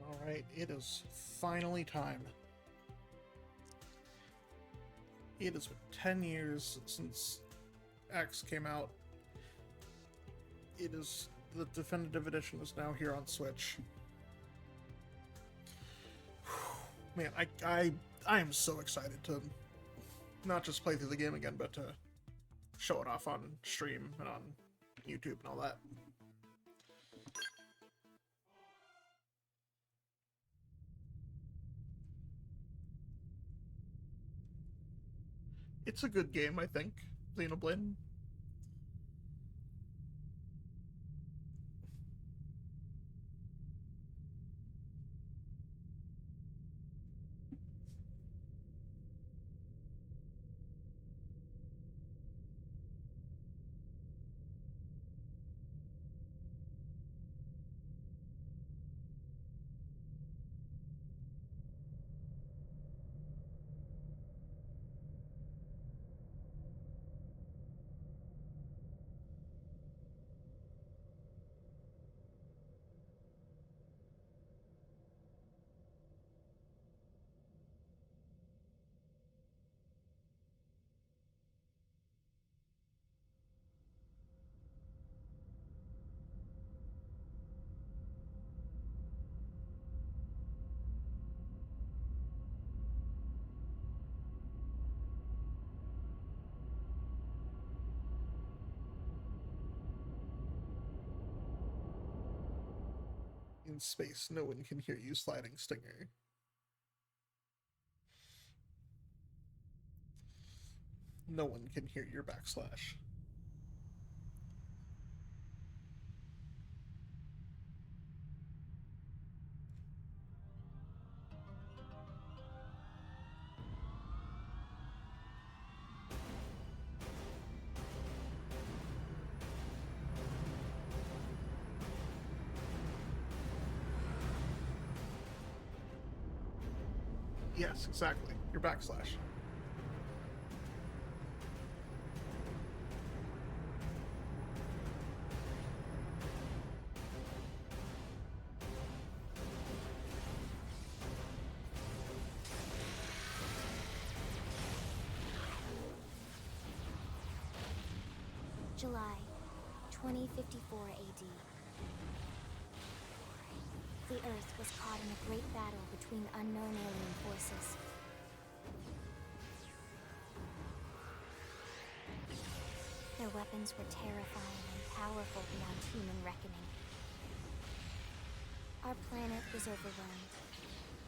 Alright, it is finally time. It has been 10 years since X came out. The definitive edition is now here on Switch. Man, I am so excited to not just play through the game again, but to show it off on stream and on YouTube and all that. It's a good game, I think, Xenoblade. In space, no one can hear you, sliding stinger. No one can hear your backslash. Yes, exactly. Your backslash. July 2054 AD. The Earth was caught in a great battle between unknown alien forces. Their weapons were terrifying and powerful beyond human reckoning. Our planet was overwhelmed,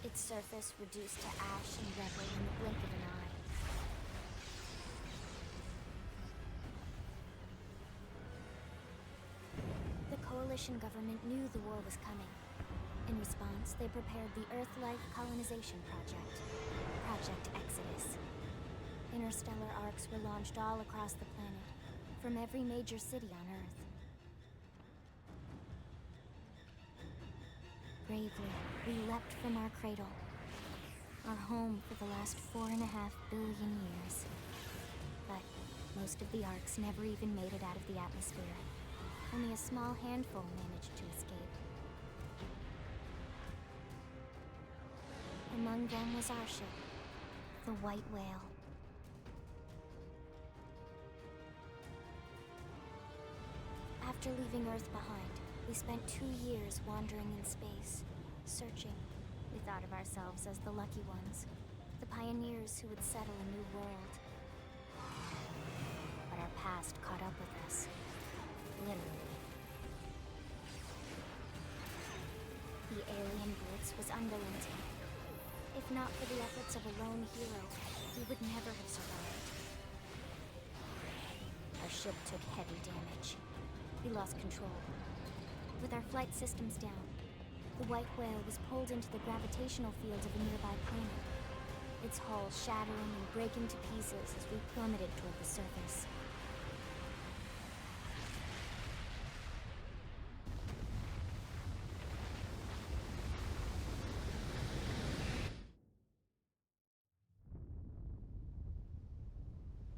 its surface reduced to ash and rubble in the blink of an eye. The Coalition government knew the war was coming. In response, they prepared the Earth-Life Colonization Project, Project Exodus. Interstellar arcs were launched all across the planet, from every major city on Earth. Bravely, we leapt from our cradle, our home for the last 4.5 billion years. But most of the arcs never even made it out of the atmosphere. Only a small handful managed to escape. Among them was our ship, the White Whale. After leaving Earth behind, we spent 2 years wandering in space, searching. We thought of ourselves as the lucky ones, the pioneers who would settle a new world. But our past caught up with us, literally. The alien blitz was unrelenting. If not for the efforts of a lone hero, we would never have survived. Our ship took heavy damage. We lost control. With our flight systems down, the White Whale was pulled into the gravitational field of a nearby planet, its hull shattering and breaking to pieces as we plummeted toward the surface.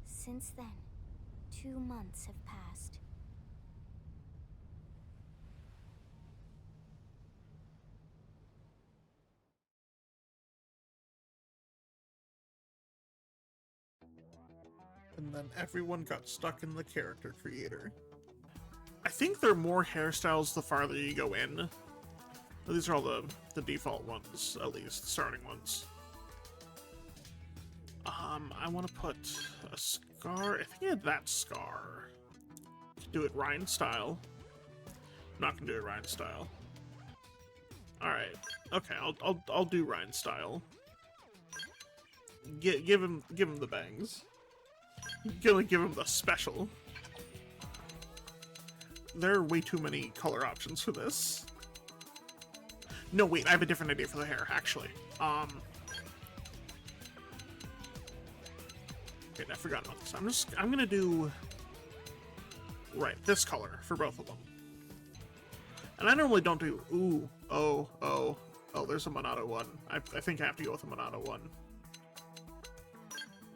Since then, 2 months have passed. and then everyone got stuck in the character creator. I think there are more hairstyles the farther you go in. These are all the default ones, at least, starting ones. I want to put a scar. I think I had that scar. Do it Ryan style. I'm not gonna do it Ryan style. All right. Okay, I'll do Ryan style. Give him the bangs. Give him the special. There are way too many color options for this. No, wait, I have a different idea for the hair, actually. Wait, I forgot about this. I'm gonna do... Right, this color for both of them. And I normally don't do... Ooh, oh, there's a Monado one. I think I have to go with a Monado one.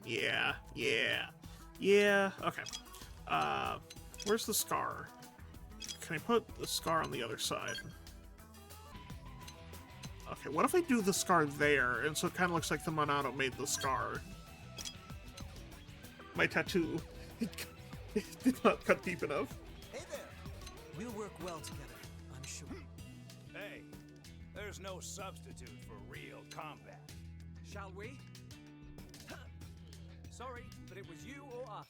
Yeah, okay. Where's the scar? Can I put the scar on the other side? Okay, what if I do the scar there, and so it kind of looks like the Monado made the scar? My tattoo did not cut deep enough. Hey there! We'll work well together, I'm sure. Hey, there's no substitute for real combat. Shall we? Sorry, but it was you or us.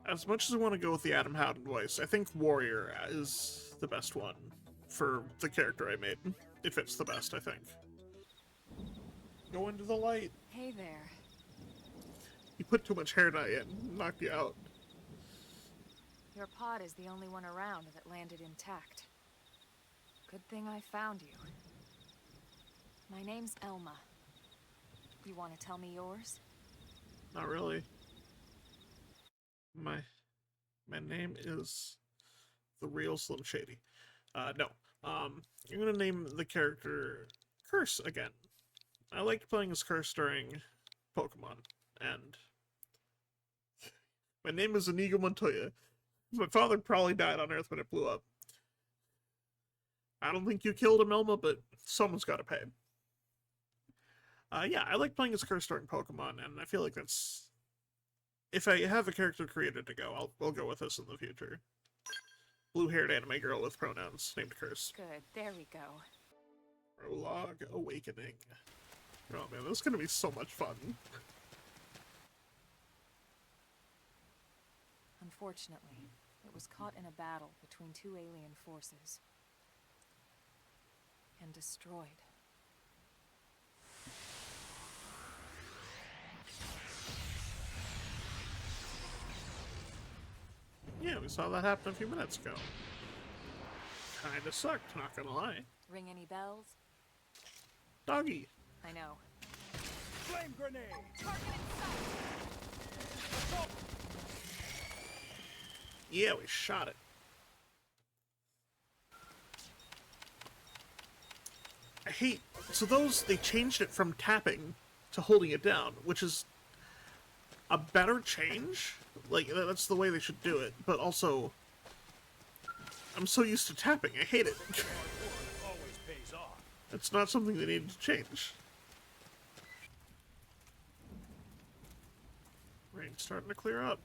As much as I want to go with the Adam Howden voice, I think Warrior is the best one for the character I made. It fits the best, I think. Go into the light. Hey there. You put too much hair dye in, knocked you out. Your pod is the only one around that landed intact. Good thing I found you. My name's Elma. You want to tell me yours? Not really. My name is the real Slim Shady. No. I'm gonna name the character Curse again. I liked playing as Curse during Pokemon, and my name is Inigo Montoya. My father probably died on Earth when it blew up. I don't think you killed him, Elma, but someone's gotta pay. Yeah, I like playing as Curse during Pokemon, and I feel like that's... If I have a character created to go, I'll go with this in the future. Blue-haired anime girl with pronouns, named Curse. Good, there we go. Prologue Awakening. Oh man, this is gonna be so much fun. Unfortunately, it was caught in a battle between two alien forces. And destroyed. Yeah, we saw that happen a few minutes ago. Kinda sucked, not gonna lie. Ring any bells? Doggy. I know. Flame grenade! Yeah, we shot it. I hate... So those, they changed it from tapping to holding it down, which is a better change. Like, that's the way they should do it. But also, I'm so used to tapping, I hate it. Always pays off. It's not something they needed to change. Rain's starting to clear up.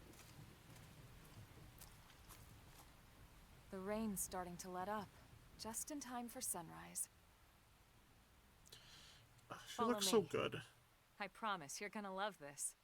The rain's starting to let up. Just in time for sunrise. She Follow looks so me. good. I promise you're gonna love this.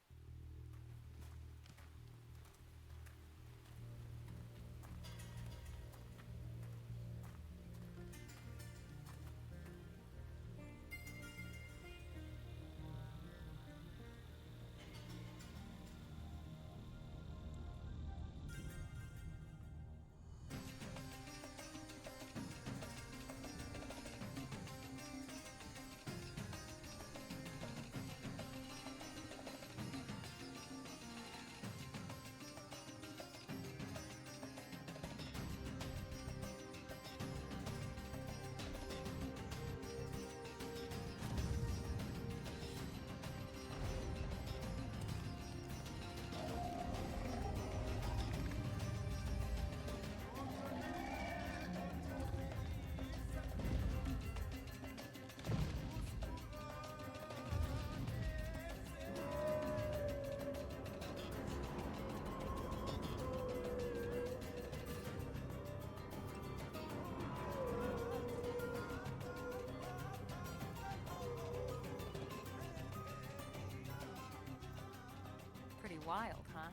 wild, huh?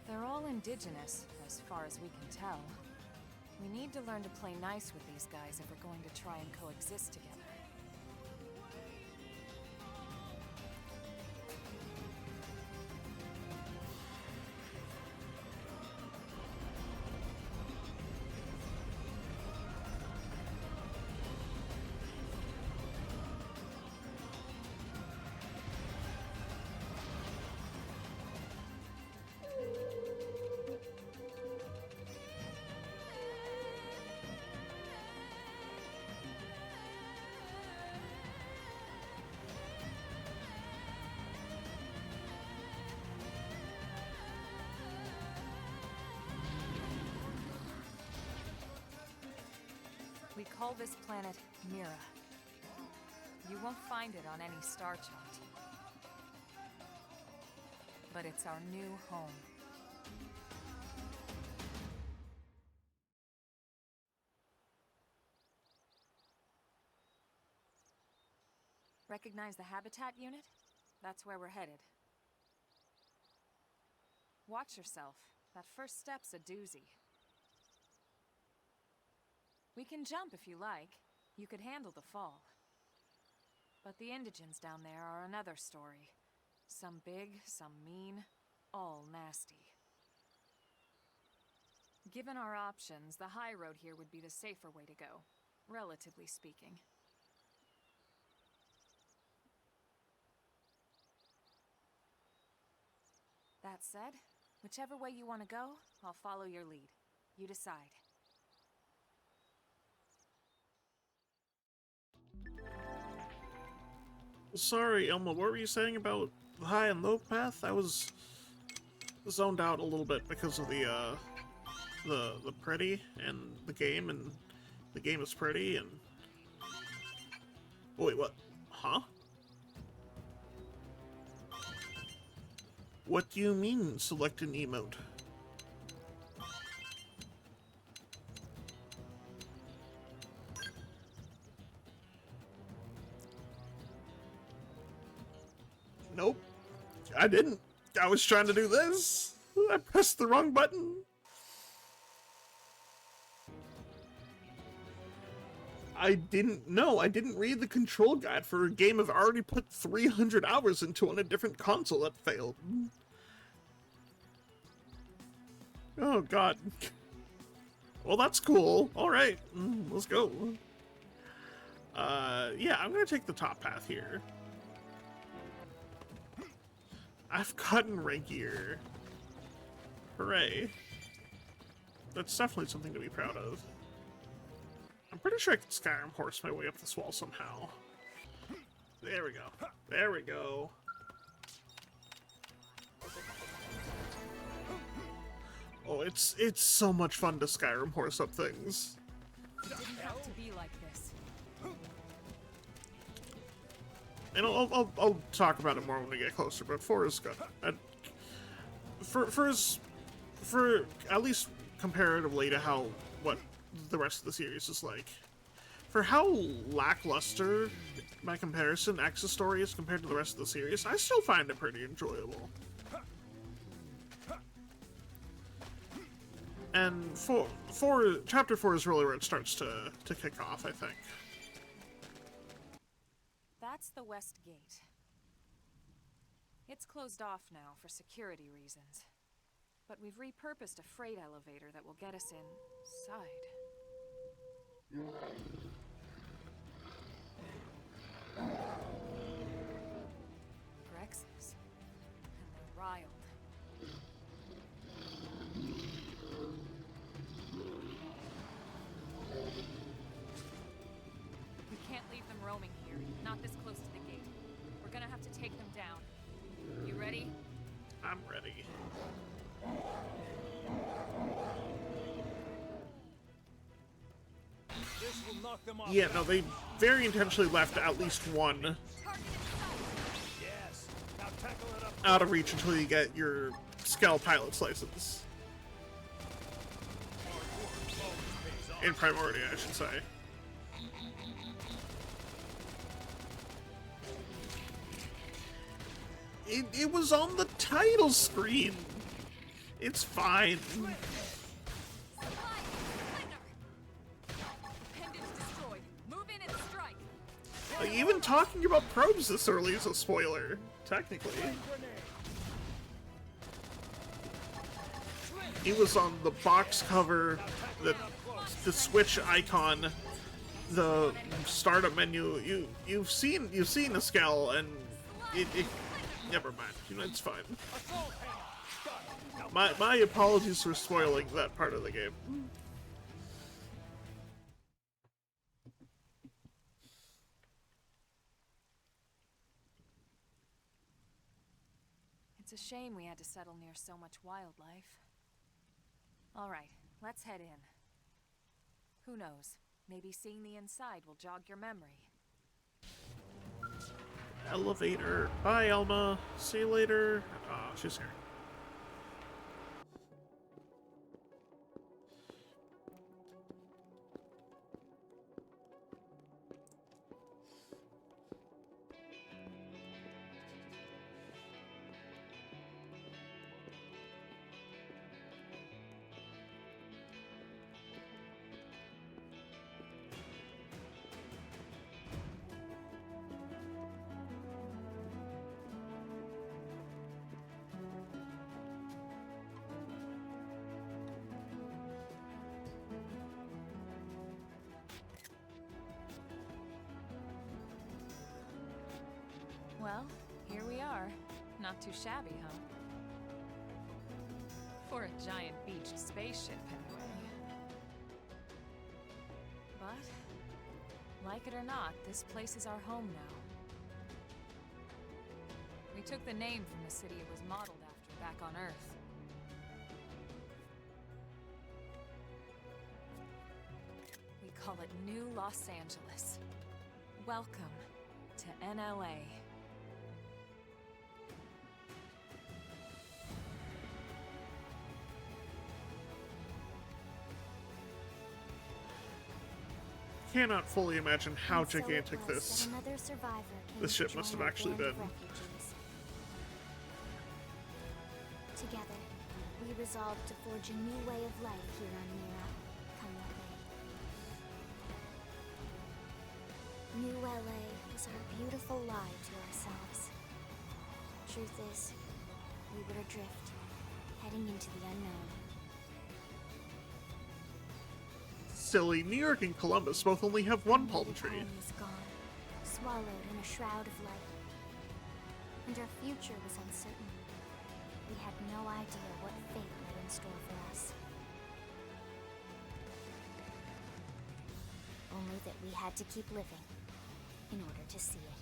They're all indigenous, as far as we can tell. We need to learn to play nice with these guys if we're going to try and coexist together. We call this planet Mira. You won't find it on any star chart. But it's our new home. Recognize the habitat unit? That's where we're headed. Watch yourself. That first step's a doozy. We can jump if you like. You could handle the fall. But the indigents down there are another story. Some big, some mean, all nasty. Given our options, the high road here would be the safer way to go, relatively speaking. That said, whichever way you want to go, I'll follow your lead. You decide. Sorry, Elma, what were you saying about the high and low path? I was zoned out a little bit because of the pretty and the game is pretty and... Wait, what? Huh? What do you mean, select an emote? Nope. I didn't. I was trying to do this. I pressed the wrong button. I didn't know. I didn't read the control guide for a game I've already put 300 hours into on a different console that failed. Oh, God. Well, that's cool. Alright, let's go. Yeah, I'm gonna take the top path here. I've gotten rankier. Hooray. That's definitely something to be proud of. I'm pretty sure I can Skyrim horse my way up this wall somehow. There we go. There we go. Oh, it's so much fun to Skyrim horse up things. It didn't have to be like this. And I'll talk about it more when we get closer, but 4 is good. For at least comparatively to what the rest of the series is like. For how lackluster, by comparison, X's story is compared to the rest of the series, I still find it pretty enjoyable. And chapter 4 is really where it starts to kick off, I think. That's the west gate. It's closed off now for security reasons. But we've repurposed a freight elevator that will get us inside. Grexes. And they're riled. We can't leave them roaming here, not this close to the gate. We're gonna have to take them down. You ready? I'm ready. This will knock them off. Yeah, no, they very intentionally left at least one Yes. Now tackle it up. out of reach until you get your Skell pilot's license. In priority, I should say. It was on the title screen. It's fine. Like, even talking about probes this early is a spoiler, technically. It was on the box cover, the Switch icon, the startup menu. You've seen a Skell, and it never mind. You know, it's fine. My apologies for spoiling that part of the game. It's a shame we had to settle near so much wildlife. All right, let's head in. Who knows? Maybe seeing the inside will jog your memory. Elevator. Bye, Elma. See you later. Ah, she's here. Well, here we are. Not too shabby, huh? For a giant beached spaceship, anyway. But, like it or not, this place is our home now. We took the name from the city it was modeled after back on Earth. We call it New Los Angeles. Welcome to NLA. Cannot fully imagine how And so it gigantic was that another survivor came this to ship must join have our actually band of been. refugees. Together, we resolved to forge a new way of life here on Mira. Come what may. New LA was our beautiful lie to ourselves. Truth is, we were adrift, heading into the unknown. Silly, New York and Columbus both only have one palm Native tree. home was gone, swallowed in a shroud of light. And our future was uncertain. We had no idea what fate lay in store for us. Only that we had to keep living in order to see it.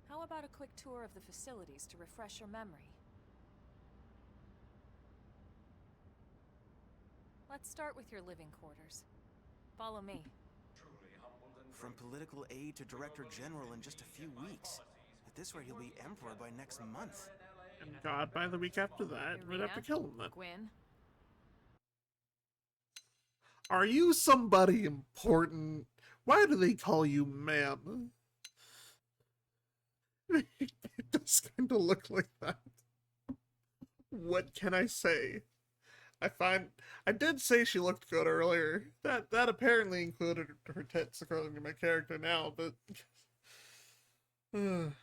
How about a quick tour of the facilities to refresh your memory? Let's start with your living quarters. Follow me. From political aide to director general in just a few weeks. At this rate, he'll be emperor by next month. And God, by the week after that, we'd have to Irina, kill him then. Gwyn. Are you somebody important? Why do they call you ma'am? It does kind of look like that. What can I say? I did say she looked good earlier. That apparently included her tits, according to my character now, but I'm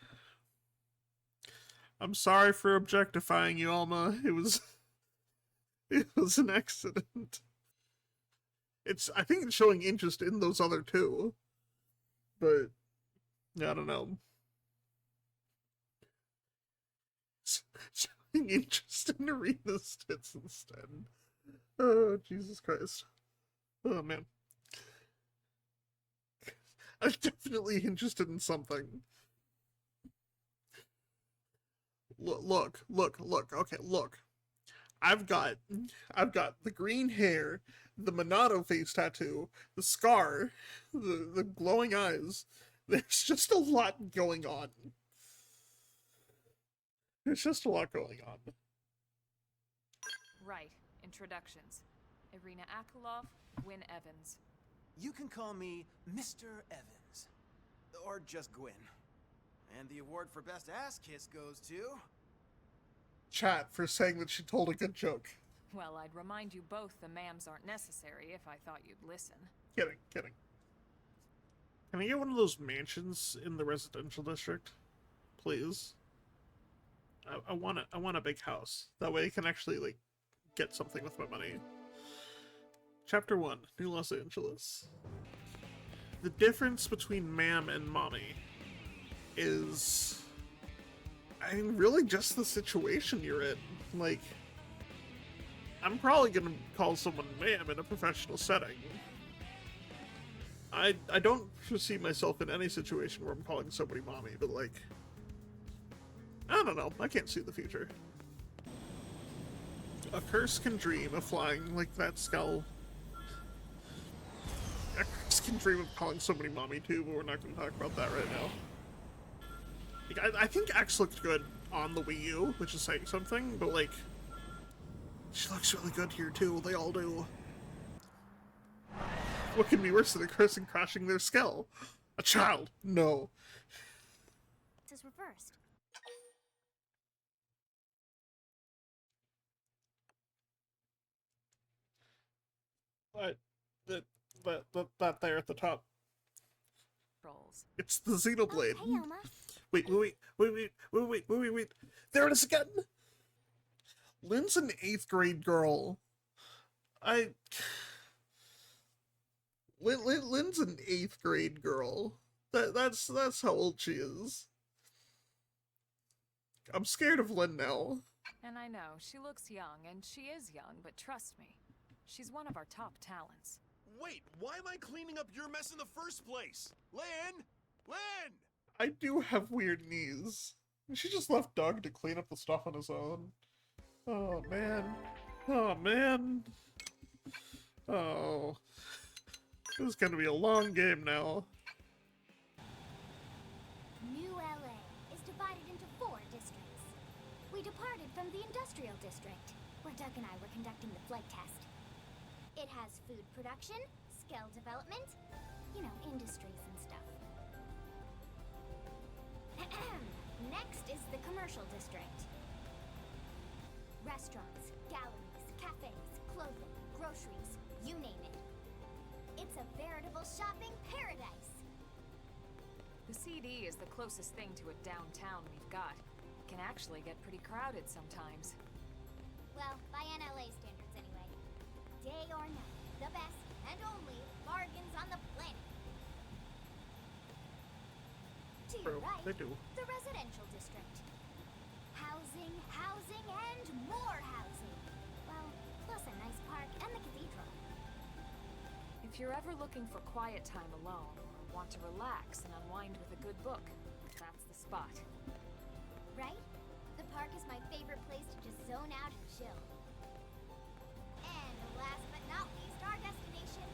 sorry for objectifying you, Alma. It was an accident. I think it's showing interest in those other two. But I don't know. Showing interest in Irina's tits instead. Oh, Jesus Christ. Oh man. I'm definitely interested in something. Look. Okay, look. I've got the green hair, the Monado face tattoo, the scar, the glowing eyes. There's just a lot going on. There's just a lot going on. Right. Introductions. Irina Akulov, Gwyn Evans. You can call me Mr. Evans. Or just Gwyn. And the award for Best Ass Kiss goes to... Chat for saying that she told a good joke. Well, I'd remind you both the ma'ams aren't necessary if I thought you'd listen. Kidding. Can I get one of those mansions in the residential district? Please. I want a big house. That way I can actually, like, get something with my money. Chapter 1, New Los Angeles. The difference between ma'am and mommy is... I mean, really just the situation you're in. Like, I'm probably gonna call someone ma'am in a professional setting. I don't foresee myself in any situation where I'm calling somebody mommy, but like... I don't know, I can't see the future. A curse can dream of flying like that skull. A curse can dream of calling somebody mommy too, but we're not gonna talk about that right now. Like, I think X looked good on the Wii U, which is saying something, but like... She looks really good here too, they all do. What can be worse than a person crashing their skull? A child! No. This is reversed. That there at the top. Rolls. It's the Xenoblade. Oh, hey, Elma. Wait. There it is again! Lynn's an 8th grade girl. Lynn's an 8th grade girl. That's how old she is. I'm scared of Lynn now. And I know, she looks young, and she is young, but trust me, she's one of our top talents. Wait, why am I cleaning up your mess in the first place? Lynn! Lynn! I do have weird knees. She just left Doug to clean up the stuff on his own. Oh, man. Oh, man. Oh. This is gonna be a long game now. New LA is divided into 4 districts. We departed from the industrial district, where Doug and I were conducting the flight test. It has food production, skill development, you know, industries and stuff. Next is the commercial district. Restaurants, galleries, cafes, clothing, groceries, you name it. It's a veritable shopping paradise. The CD is the closest thing to a downtown we've got. It can actually get pretty crowded sometimes. Well, by NLA standards anyway. Day or night, the best and only bargains on the planet. To your right, They do. the residential district. Housing, and more housing. Well, plus a nice park and the cathedral. If you're ever looking for quiet time alone, or want to relax and unwind with a good book, that's the spot. Right? The park is my favorite place to just zone out and chill. And last but not least, our destination,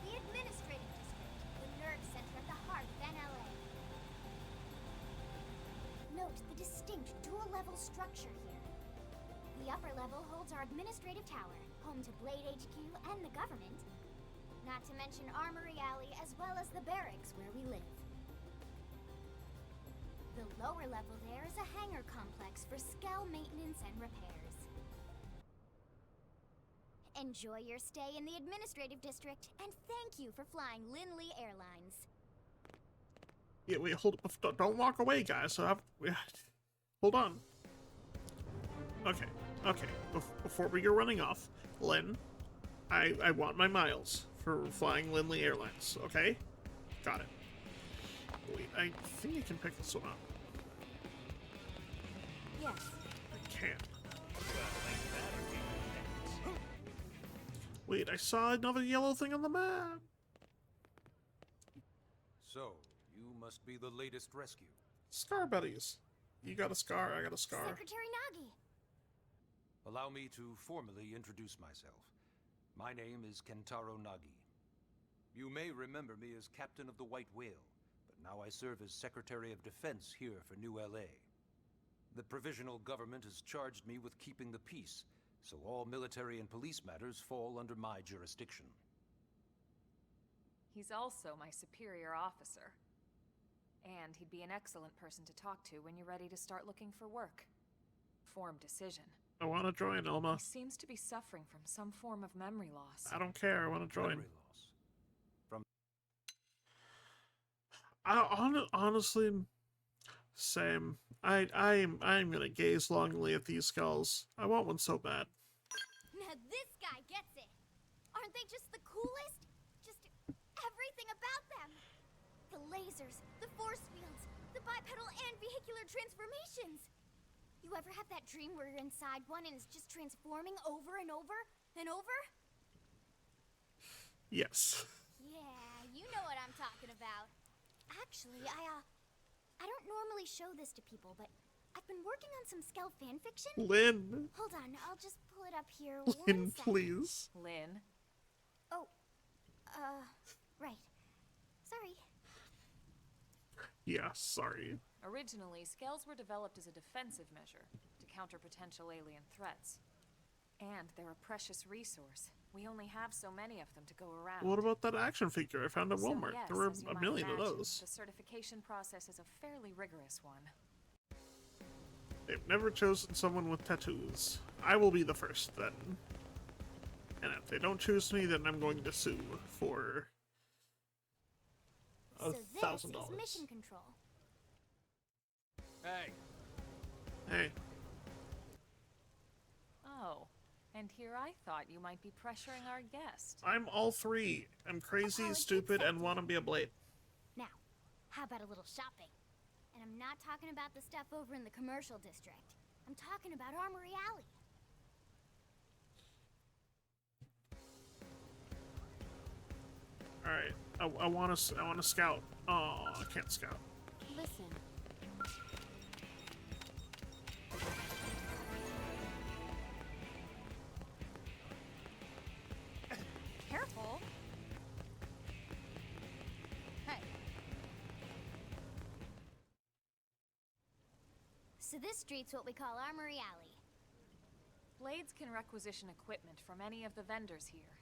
the administrative district, the nerve center at the heart of NLA. Note the distinct dual-level structure here. The upper level holds our administrative tower, home to Blade HQ and the government. Not to mention Armory Alley as well as the barracks where we live. The lower level there is a hangar complex for Skell maintenance and repairs. Enjoy your stay in the administrative district, and thank you for flying Lindley Airlines. Yeah, wait, hold up. Don't walk away, guys. Hold on. Okay. Before we go running off, Lynn, I want my miles for flying Lindley Airlines, okay? Got it. Wait, I think I can pick this one up. Yes. I can. Wait, I saw another yellow thing on the map. So, you must be the latest rescue. Scar buddies. You got a scar, I got a scar. Secretary Nagi. Allow me to formally introduce myself. My name is Kentaro Nagi. You may remember me as Captain of the White Whale, but now I serve as Secretary of Defense here for New LA. The provisional government has charged me with keeping the peace, so all military and police matters fall under my jurisdiction. He's also my superior officer. And he'd be an excellent person to talk to when you're ready to start looking for work. Form decision. I want to join, Elma. He seems to be suffering from some form of memory loss. I don't care, I want to join. Memory loss. Honestly, same. I'm gonna gaze longingly at these skulls. I want one so bad. Now this guy gets it. Aren't they just the coolest? Just everything about them. The lasers, the force fields, the bipedal and vehicular transformations. You ever have that dream where you're inside one and it's just transforming over and over and over? Yes. Yeah, you know what I'm talking about. Actually, I don't normally show this to people, but I've been working on some Skell fanfiction. Lynn. Hold on, I'll just pull it up here. Lynn, one second. please. Lynn? Oh, right. Sorry. Yeah, sorry. Originally, scales were developed as a defensive measure to counter potential alien threats. And they're a precious resource. We only have so many of them to go around. What about that action figure I found at So Walmart? yes, There were as you a might million of imagine, those. The certification process is a fairly rigorous one. They've never chosen someone with tattoos. I will be the first, then. And if they don't choose me, then I'm going to sue for So this is $1,000. mission control. Hey, Hey, Oh, and here I thought you might be pressuring our guest. I'm all three. I'm crazy, it's stupid, and accepted. want to be a blade. Now, how about a little shopping? And I'm not talking about the stuff over in the commercial district. I'm talking about Armory Alley. All right, I want to scout. Oh, I can't scout. Listen. Careful! Hey, So this street's what we call Armory Alley. Blades can requisition equipment from any of the vendors here.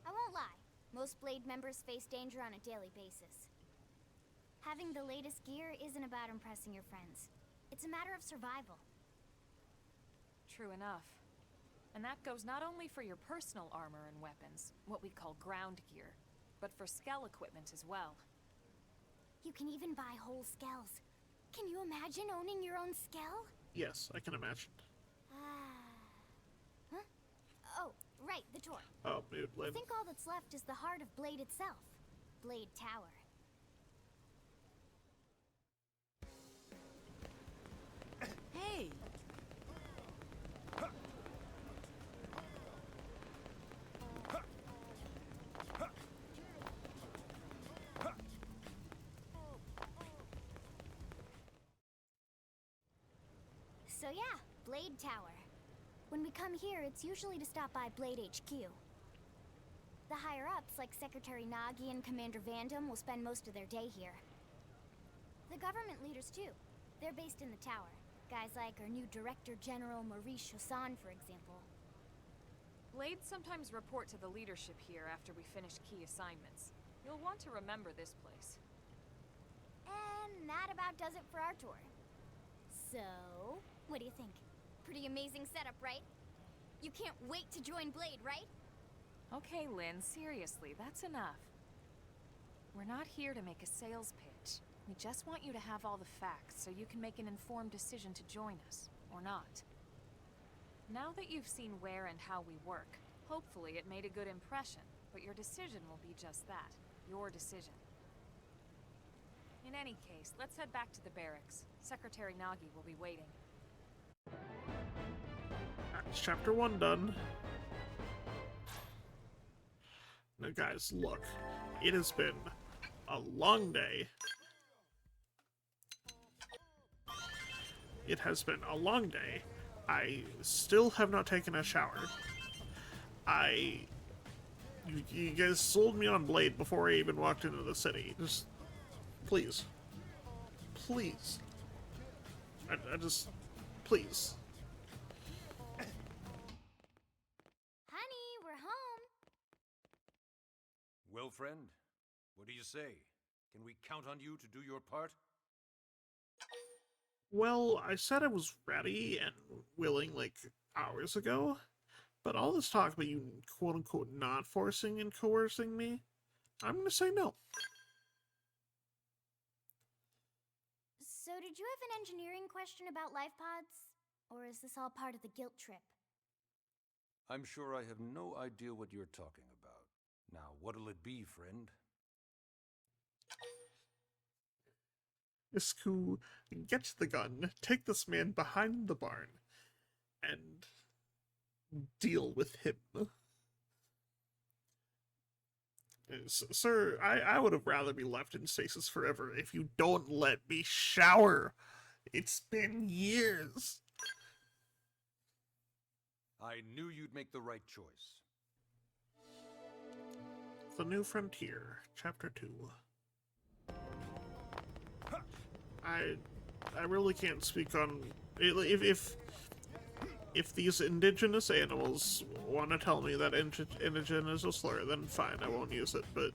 I won't lie. Most Blade members face danger on a daily basis. Having the latest gear isn't about impressing your friends. It's a matter of survival. True enough. And that goes not only for your personal armor and weapons, what we call ground gear, but for Skell equipment as well. You can even buy whole skells. Can you imagine owning your own skell? Yes, I can imagine. Huh? Oh, right, the tour. Oh, dude, I Lynn. think all that's left is the heart of Blade itself. Blade Tower. Hey! So yeah, Blade Tower. When we come here, it's usually to stop by Blade HQ. The higher-ups, like Secretary Nagi and Commander Vandam, will spend most of their day here. The government leaders, too. They're based in the tower. Guys like our new Director General Maurice Chassan, for example. Blades sometimes report to the leadership here after we finish key assignments. You'll want to remember this place. And that about does it for our tour. So, what do you think? Pretty amazing setup, right? You can't wait to join Blade, right? Okay, Lynn, seriously, that's enough. We're not here to make a sales pitch. We just want you to have all the facts so you can make an informed decision to join us, or not. Now that you've seen where and how we work, hopefully it made a good impression, but your decision will be just that, your decision. In any case, let's head back to the barracks. Secretary Nagi will be waiting. That's chapter 1 done. Now, guys, look. It has been a long day. It has been a long day. I still have not taken a shower. You guys sold me on Blade before I even walked into the city. Just, please. Please. I just, please. Honey, we're home. Well, friend, what do you say? Can we count on you to do your part? Well, I said I was ready and willing like hours ago, but all this talk about you quote-unquote not forcing and coercing me, I'm gonna say no. So did you have an engineering question about life pods? Or is this all part of the guilt trip? I'm sure I have no idea what you're talking about. Now, what'll it be, friend? Isku, get the gun, take this man behind the barn, and deal with him. Sir, I would have rather be left in stasis forever if you don't let me shower. It's been years. I knew you'd make the right choice. The New Frontier, Chapter 2. I really can't speak on if these indigenous animals want to tell me that indigen is a slur, then fine, I won't use it, but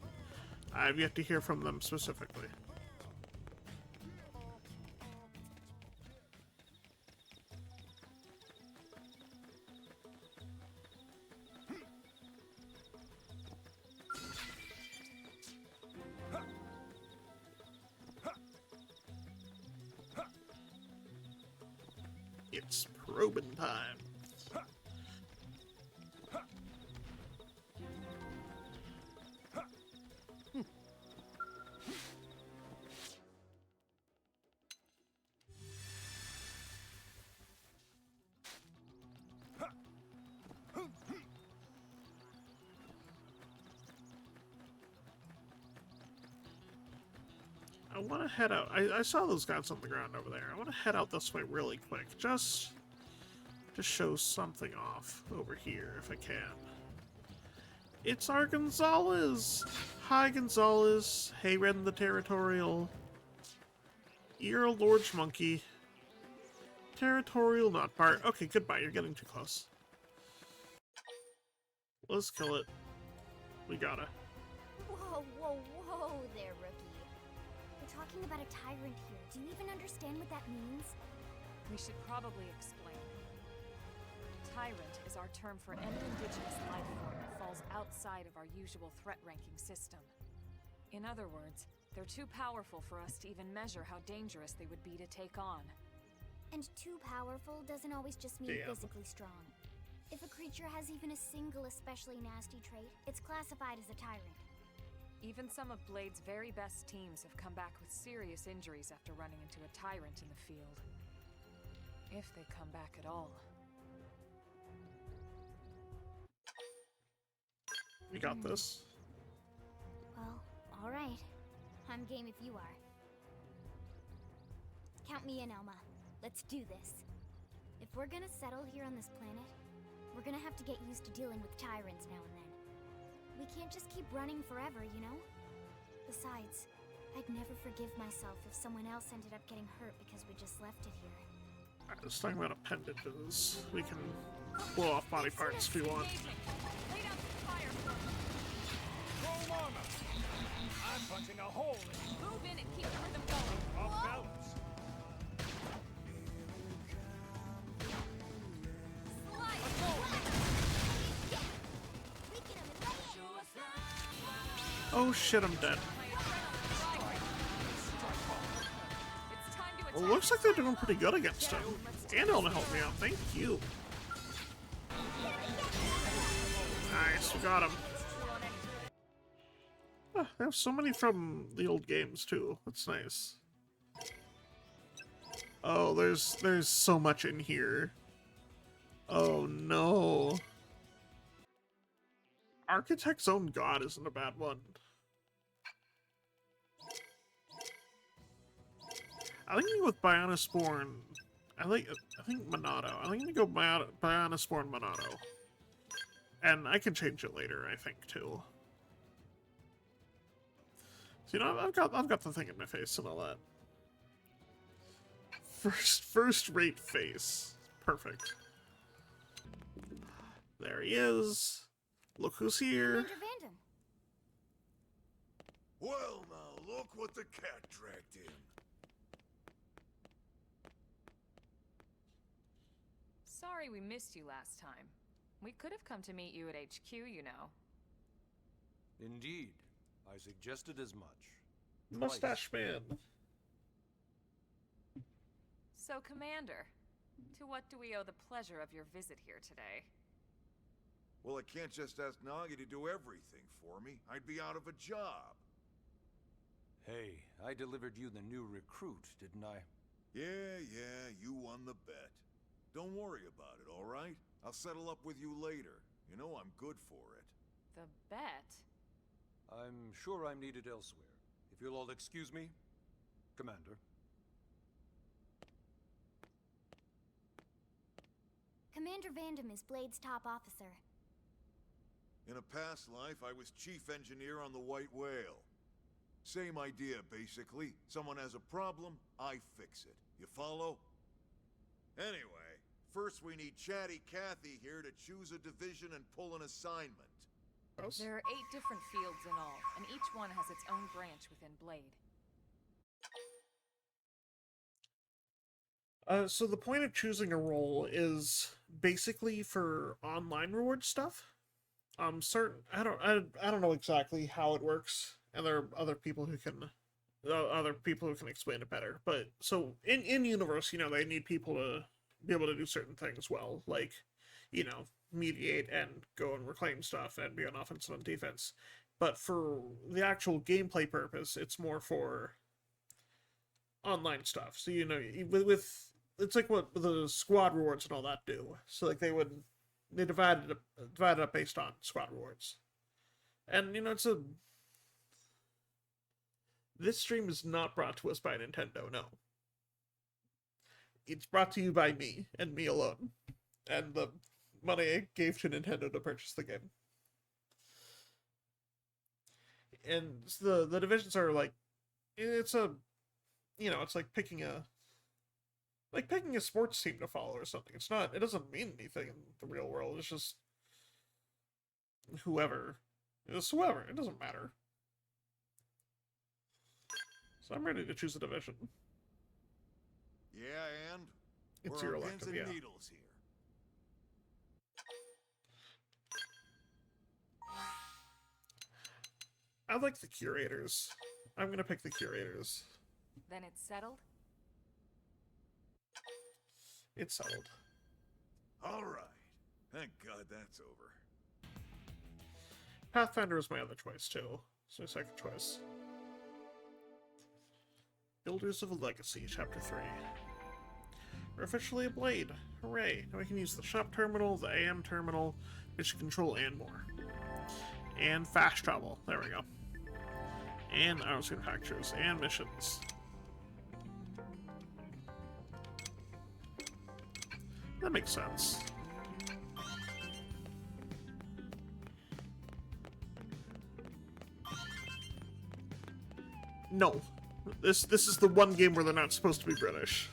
I've yet to hear from them specifically. It's probing time. I want to head out. I saw those guys on the ground over there. I want to head out this way really quick. Just to show something off over here, if I can. It's our Gonzalez! Hi, Gonzalez. Hey, Ren the Territorial. You're a large monkey. Territorial, not part. Okay, goodbye. You're getting too close. Let's kill it. We gotta. Whoa, whoa, whoa there, rookie. We're talking about a tyrant here. Do you even understand what that means? We should probably explain. Tyrant is our term for any indigenous life form that falls outside of our usual threat ranking system. In other words, they're too powerful for us to even measure how dangerous they would be to take on. And too powerful doesn't always just mean Damn. physically strong. If a creature has even a single especially nasty trait, it's classified as a tyrant. Even some of Blade's very best teams have come back with serious injuries after running into a tyrant in the field. If they come back at all. We got this. Well, alright. I'm game if you are. Count me in, Elma. Let's do this. If we're gonna settle here on this planet, we're gonna have to get used to dealing with tyrants now and then. We can't just keep running forever, you know? Besides, I'd never forgive myself if someone else ended up getting hurt because we just left it here. Alright, let's talk about appendages. We can blow off body parts if we want. Lay down some fire. Roll armor! I'm punching a hole in Move in and keep the rhythm going. off balance. Oh shit, I'm dead. It's time to Well, attack. looks like they're doing pretty good against him. And Elma helped me out, thank you. Nice, we got him. Ah, they have so many from the old games too. That's nice. Oh, there's so much in here. Oh no. Architect's Own God isn't a bad one. I think with Bionisborn, I think Monado. I think I'm gonna go Bionisborn Monado. And I can change it later, I think, too. So, you know, I've got the thing in my face and all that. First rate face. Perfect. There he is. Look who's here. Commander Vanden. Well, now, look what the cat dragged in. Sorry we missed you last time. We could have come to meet you at HQ, you know. Indeed. I suggested as much. Mustache man. So, Commander, to what do we owe the pleasure of your visit here today? Well, I can't just ask Nagi to do everything for me. I'd be out of a job. Hey, I delivered you the new recruit, didn't I? Yeah, you won the bet. Don't worry about it, all right? I'll settle up with you later. You know I'm good for it. The bet? I'm sure I'm needed elsewhere. If you'll all excuse me, Commander. Commander Vanden is Blade's top officer. In a past life, I was chief engineer on the White Whale. Same idea, basically. Someone has a problem, I fix it. You follow? Anyway, first we need Chatty Cathy here to choose a division and pull an assignment. There are 8 different fields in all, and each one has its own branch within Blade. So the point of choosing a role is basically for online reward stuff. Certain I don't know exactly how it works, and there are other people who can explain it better. But so in universe, you know, they need people to be able to do certain things well, like, you know, mediate and go and reclaim stuff and be on offense and on defense. But for the actual gameplay purpose, it's more for online stuff. So, you know, with it's like what the squad rewards and all that do. So like they divided up based on squad rewards. And you know, this stream is not brought to us by Nintendo, no. It's brought to you by me and me alone. And the money I gave to Nintendo to purchase the game. And the divisions are like, it's like picking a sports team to follow or something. It doesn't mean anything in the real world. It's just whoever. It's whoever. It doesn't matter. So I'm ready to choose a division. Yeah, and? It's We're your on pins elective, and yeah. needles here. I like the curators. I'm gonna pick the curators. Then it's settled? It's settled. All right. Thank God that's over. Pathfinder is my other choice, too. It's my second choice. Builders of a Legacy, Chapter 3. We're officially a Blade. Hooray. Now we can use the shop terminal, the AM terminal, mission control, and more. And fast travel. There we go. And arms manufacturers. And missions. That makes sense. No. This is the one game where they're not supposed to be British.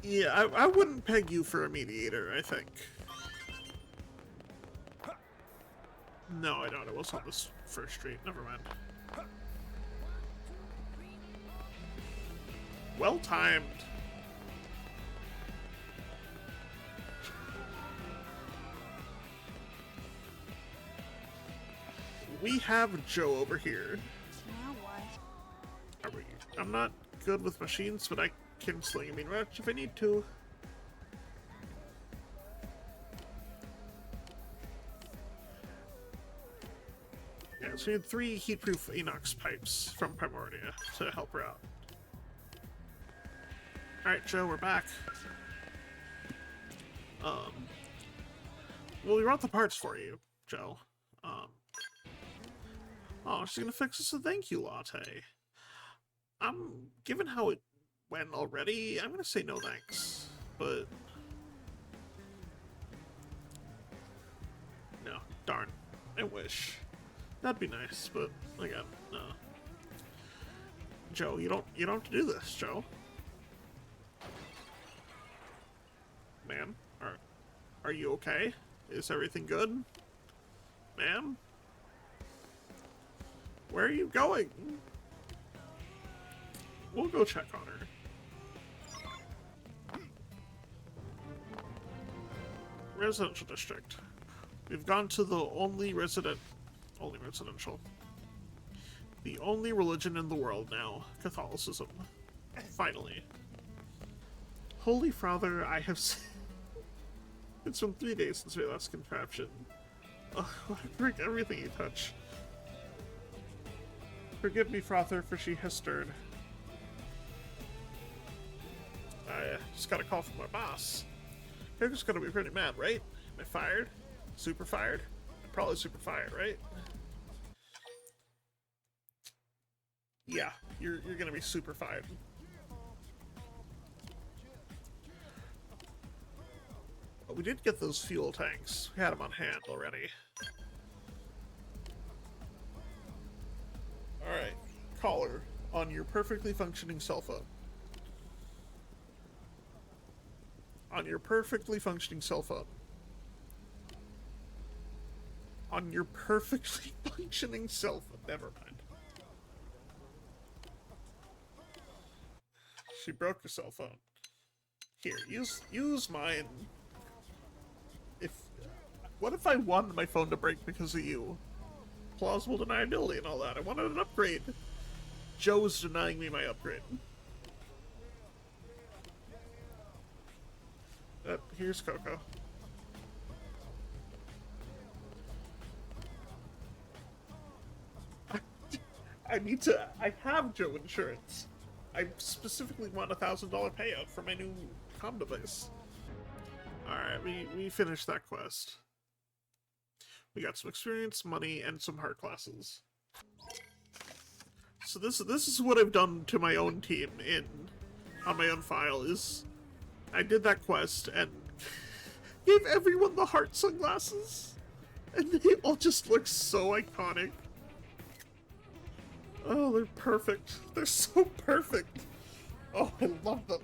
Yeah, I wouldn't peg you for a mediator, I think. No, I don't. It was on this first street. Never mind. Well timed. We have Joe over here. Now what? I'm not good with machines, but I can sling a mean wrench if I need to. Yeah, so we need 3 heatproof inox pipes from Primordia to help her out. Alright, Joe, we're back. Well, we brought the parts for you, Joe. Oh, she's gonna fix us a thank you latte. Given how it went already, I'm gonna say no thanks. But... no, darn. I wish. That'd be nice, but again, no. Joe, you don't have to do this, Joe. Ma'am, are you okay? Is everything good? Ma'am? Where are you going? We'll go check on her. Residential district. We've gone to the only residential. The only religion in the world now. Catholicism. Finally. Holy Father, I have seen... It's been 3 days since we last contraption. Oh, I break everything you touch. Forgive me, Frother, for she has stirred. I just got a call from my boss. They're just gonna be pretty mad, right? Am I fired? Super fired? I'm probably super fired, right? Yeah, you're gonna be super fired. But we did get those fuel tanks. We had them on hand already. Alright, caller, on your perfectly functioning cell phone. On your perfectly functioning cell phone. On your perfectly functioning cell phone. Never mind. She broke her cell phone. Here, use mine. What if I wanted my phone to break because of you? Plausible deniability and all that. I wanted an upgrade. Joe's denying me my upgrade. Here's Coco. I have Joe insurance. I specifically want a $1,000 payout for my new comm device. Alright, we finished that quest. We got some experience, money, and some heart classes. So this is what I've done to my own team on my own file is I did that quest and gave everyone the heart sunglasses. And they all just look so iconic. Oh, they're perfect. They're so perfect. Oh, I love them.